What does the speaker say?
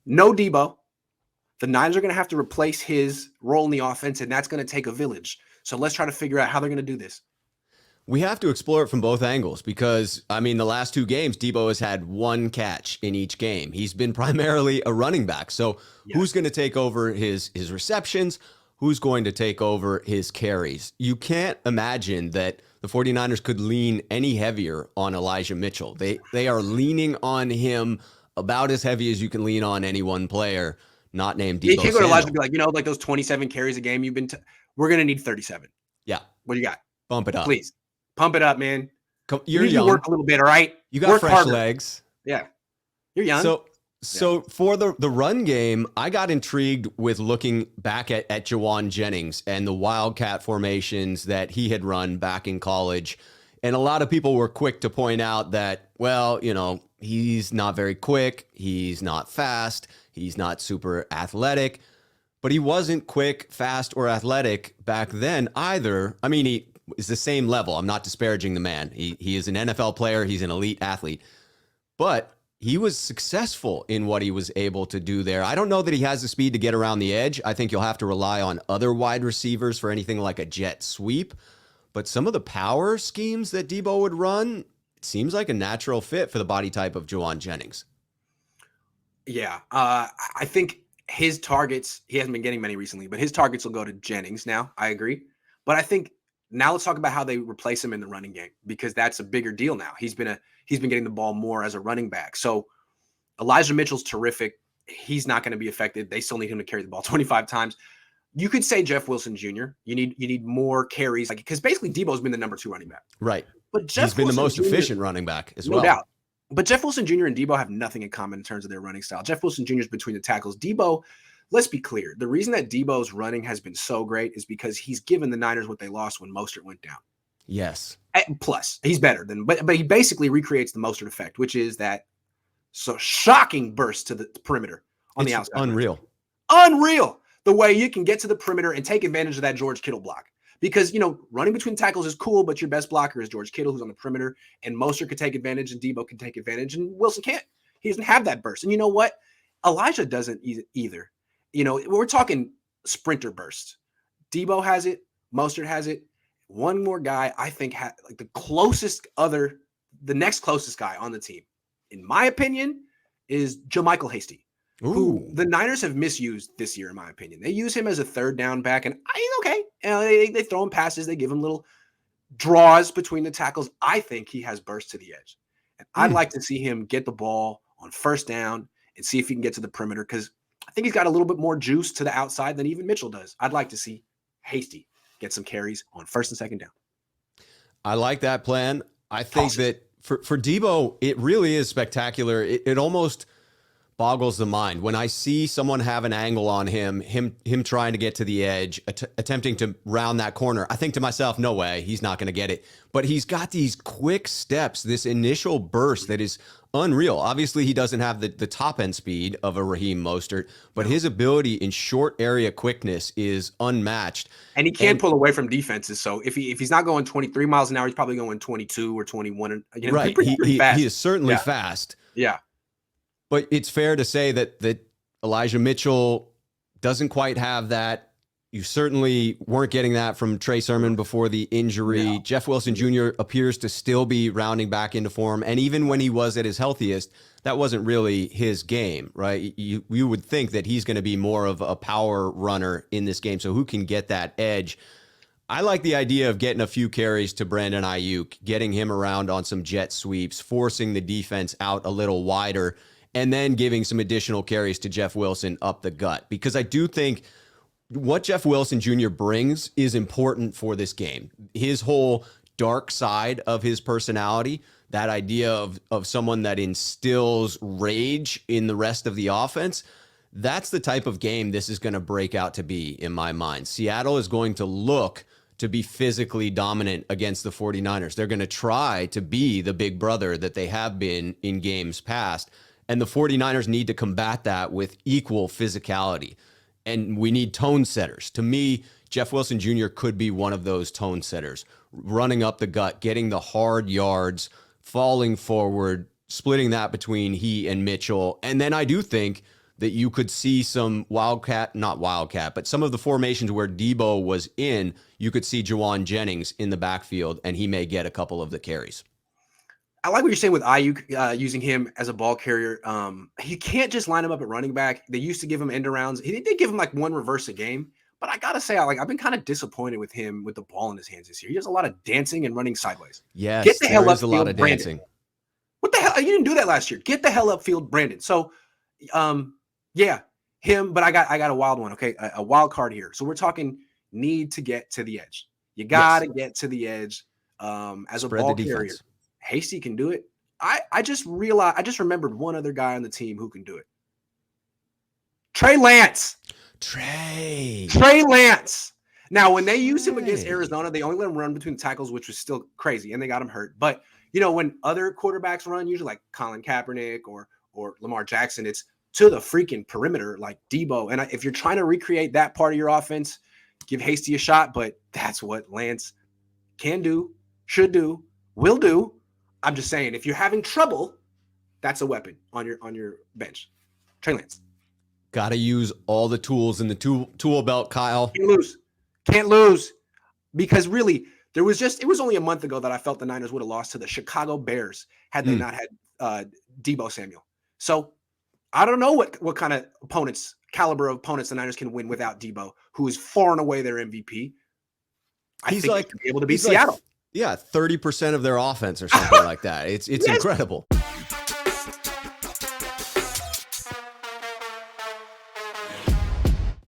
No Deebo. The Niners are going to have to replace his role in the offense, and that's going to take a village. So let's try to figure out how they're going to do this. We have to explore it from both angles because, I mean, the last 2 games, Deebo has had 1 catch in each game. He's been primarily a running back. So who's going to take over his receptions? Who's going to take over his carries? You can't imagine that the 49ers could lean any heavier on Elijah Mitchell. They are leaning on him about as heavy as you can lean on any one player, not named Deebo Samuel. You can't go to Elijah and be like, like those 27 carries a game you've been we're going to need 37. Yeah. What do you got? Bump it up. Please. Pump it up, man. You're young. You work a little bit, all right? You got work fresh harder. legs. Yeah. You're young. So for the run game, I got intrigued with looking back at Jawan Jennings and the Wildcat formations that he had run back in college. And a lot of people were quick to point out that, well, he's not very quick. He's not fast. He's not super athletic. But he wasn't quick, fast, or athletic back then either. I mean, he is the same level. I'm not disparaging the man. He is an NFL player. He's an elite athlete. But he was successful in what he was able to do there. I don't know that he has the speed to get around the edge. I think you'll have to rely on other wide receivers for anything like a jet sweep. But some of the power schemes that Deebo would run, it seems like a natural fit for the body type of Jawan Jennings. Yeah. I think his targets, he hasn't been getting many recently, but his targets will go to Jennings now. I agree. But I think now let's talk about how they replace him in the running game, because that's a bigger deal now. He's been getting the ball more as a running back. So Elijah Mitchell's terrific. He's not going to be affected. They still need him to carry the ball 25 times. You could say Jeff Wilson Jr. You need more carries, because basically Deebo's been the number 2 running back. Right. But he's been the most efficient running back as well. No doubt. But Jeff Wilson Jr. and Deebo have nothing in common in terms of their running style. Jeff Wilson Jr. is between the tackles. Deebo, let's be clear. The reason that Deebo's running has been so great is because he's given the Niners what they lost when Mostert went down. Yes. Plus, he's better than, but he basically recreates the Mostert effect, which is that shocking burst to the perimeter on the outside. Unreal. The way you can get to the perimeter and take advantage of that George Kittle block. Because, running between tackles is cool, but your best blocker is George Kittle, who's on the perimeter, and Mostert could take advantage, and Deebo can take advantage, and Wilson can't. He doesn't have that burst. And you know what? Elijah doesn't either. We're talking sprinter bursts. Deebo has it. Mostert has it. One more guy, I think, the next closest guy on the team, in my opinion, is JaMycal Hasty. Ooh. Who the Niners have misused this year, in my opinion. They use him as a third down back, and he's okay. They throw him passes. They give him little draws between the tackles. I think he has burst to the edge. And I'd like to see him get the ball on first down and see if he can get to the perimeter, because I think he's got a little bit more juice to the outside than even Mitchell does. I'd like to see Hasty get some carries on first and second down. I like that plan. I think that for Deebo, it really is spectacular. It almost boggles the mind when I see someone have an angle on him trying to get to the edge, attempting to round that corner. I think to myself, no way, he's not going to get it. But he's got these quick steps, this initial burst that is unreal. Obviously, he doesn't have the top end speed of a Raheem Mostert, but his ability in short area quickness is unmatched. And he can't pull away from defenses. So if he's not going 23 miles an hour, he's probably going 22 or 21. Right. Pretty fast. He is certainly fast. Yeah. But it's fair to say that Elijah Mitchell doesn't quite have that. You certainly weren't getting that from Trey Sermon before the injury. No. Jeff Wilson Jr. appears to still be rounding back into form. And even when he was at his healthiest, that wasn't really his game, right? You would think that he's going to be more of a power runner in this game. So who can get that edge? I like the idea of getting a few carries to Brandon Ayuk, getting him around on some jet sweeps, forcing the defense out a little wider, and then giving some additional carries to Jeff Wilson up the gut. Because I do think what Jeff Wilson Jr. brings is important for this game. His whole dark side of his personality, that idea of someone that instills rage in the rest of the offense, that's the type of game this is going to break out to be in my mind. Seattle is going to look to be physically dominant against the 49ers. They're going to try to be the big brother that they have been in games past. And the 49ers need to combat that with equal physicality. And we need tone setters. To me, Jeff Wilson Jr. could be one of those tone setters, running up the gut, getting the hard yards, falling forward, splitting that between he and Mitchell. And then I do think that you could see some not wildcat, but some of the formations where Deebo was in, you could see Jawan Jennings in the backfield, and he may get a couple of the carries. I like what you're saying with Ayuk, using him as a ball carrier. You can't just line him up at running back. They used to give him end arounds. They did give him like one reverse a game. But I gotta say, I've been kind of disappointed with him with the ball in his hands this year. He does a lot of dancing and running sideways. Yes, get the hell up, a lot of Brandon. dancing. What the hell? You didn't do that last year. Get the hell upfield, Brandon. So, yeah, him. But I got a wild one. Okay, a wild card here. So we're talking need to get to the edge. You got to get to the edge as a ball carrier. Hasty can do it. I just remembered one other guy on the team who can do it. Trey Lance. Trey Lance. Now, when they used him against Arizona, they only let him run between the tackles, which was still crazy, and they got him hurt. But when other quarterbacks run, usually like Colin Kaepernick or Lamar Jackson, it's to the freaking perimeter, like Deebo. And if you're trying to recreate that part of your offense, give Hasty a shot. But that's what Lance can do, should do, will do. I'm just saying, if you're having trouble, that's a weapon on your bench. Trey Lance. Got to use all the tools in the tool belt, Kyle. Can't lose. Because really, it was only a month ago that I felt the Niners would have lost to the Chicago Bears had they not had Deebo Samuel. So I don't know what kind of caliber of opponents the Niners can win without Deebo, who is far and away their MVP. He's able to beat Seattle. 30% of their offense or something like that. It's incredible.